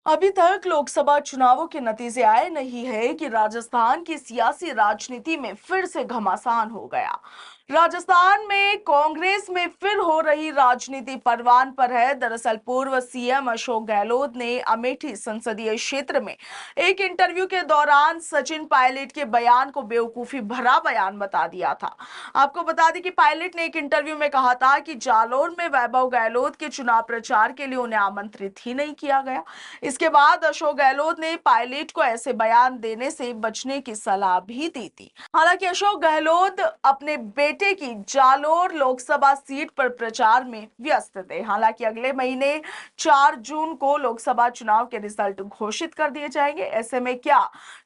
अभी तक लोकसभा चुनावों के नतीजे आए नहीं है कि राजस्थान की सियासी राजनीति में फिर से घमासान हो गया। राजस्थान में कांग्रेस में फिर हो रही राजनीति परवान पर है। दरअसल पूर्व सीएम अशोक गहलोत ने अमेठी संसदीय क्षेत्र में एक इंटरव्यू के दौरान सचिन पायलट के बयान को बेवकूफी भरा बयान बता दिया था। आपको बता दें कि पायलट ने एक इंटरव्यू में कहा था कि जालौर में वैभव गहलोत के चुनाव प्रचार के लिए उन्हें आमंत्रित ही नहीं किया गया। इसके बाद अशोक गहलोत ने पायलट को ऐसे बयान देने से बचने की सलाह भी दी थी। हालांकि अशोक गहलोत अपने बेटे की जालोर लोकसभा सीट पर प्रचार में व्यस्त थे। हालांकि अगले महीने 4 जून को लोकसभा चुनाव के रिजल्ट घोषित कर दिए जाएंगे। ऐसे में क्या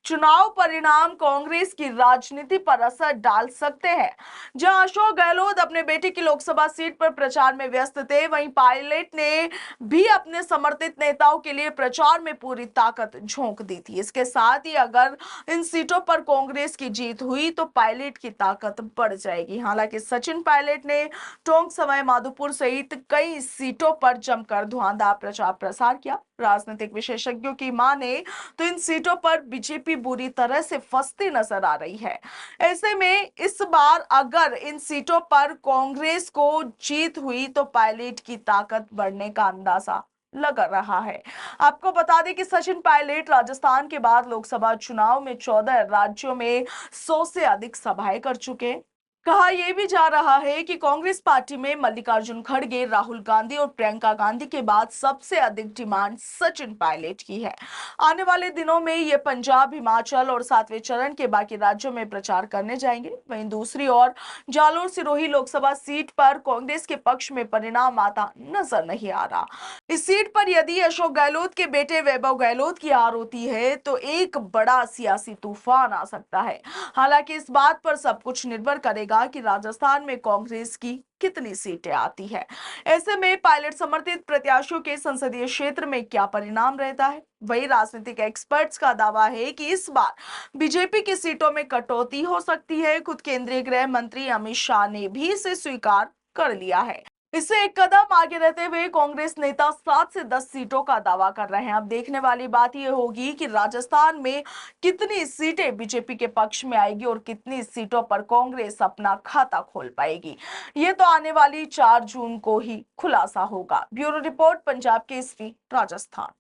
चुनाव परिणाम कांग्रेस की राजनीति पर असर डाल सकते हैं? जहां अशोक गहलोत अपने बेटे की लोकसभा सीट पर प्रचार में व्यस्त थे, वहीं पायलट ने भी अपने समर्थित नेताओं के लिए प्रचार में पूरी ताकत झोंक दी थी। इसके साथ ही अगर इन सीटों पर कांग्रेस की जीत हुई तो पायलट की ताकत बढ़ जाएगी। हालांकि सचिन पायलट ने टोंक सवाई माधोपुर सहित कई सीटों पर जमकर धुआंधार प्रचार प्रसार किया। राजनीतिक विशेषज्ञों की माने तो इन सीटों पर बीजेपी बुरी तरह से फंसती नजर आ रही है। ऐसे में इस बार अगर इन सीटों पर कांग्रेस को जीत हुई तो पायलट की ताकत बढ़ने का अंदाजा लग रहा है। आपको बता दें कि सचिन पायलट राजस्थान के बाद लोकसभा चुनाव में 14 राज्यों में 100 से अधिक सभाएं कर चुके हैं। कहा यह भी जा रहा है कि कांग्रेस पार्टी में मल्लिकार्जुन खड़गे, राहुल गांधी और प्रियंका गांधी के बाद सबसे अधिक डिमांड सचिन पायलट की है। आने वाले दिनों में ये पंजाब, हिमाचल और 7वें चरण के बाकी राज्यों में प्रचार करने जाएंगे। वहीं दूसरी ओर जालोर सिरोही लोकसभा सीट पर कांग्रेस के पक्ष में परिणाम आता नजर नहीं आ रहा। इस सीट पर यदि अशोक गहलोत के बेटे वैभव गहलोत की हार होती है तो एक बड़ा सियासी तूफान आ सकता है। हालांकि इस बात पर सब कुछ निर्भर करेगा कि राजस्थान में कांग्रेस की कितनी सीटें आती है। ऐसे में पायलट समर्थित प्रत्याशियों के संसदीय क्षेत्र में क्या परिणाम रहता है। वही राजनीतिक एक्सपर्ट्स का दावा है कि इस बार बीजेपी की सीटों में कटौती हो सकती है। खुद केंद्रीय गृह मंत्री अमित शाह ने भी इसे स्वीकार कर लिया है। इससे एक कदम आगे रहते हुए कांग्रेस नेता 7 से 10 सीटों का दावा कर रहे हैं। अब देखने वाली बात यह होगी कि राजस्थान में कितनी सीटें बीजेपी के पक्ष में आएगी और कितनी सीटों पर कांग्रेस अपना खाता खोल पाएगी। ये तो आने वाली 4 जून को ही खुलासा होगा। Bureau report, Punjab Kesari, Rajasthan.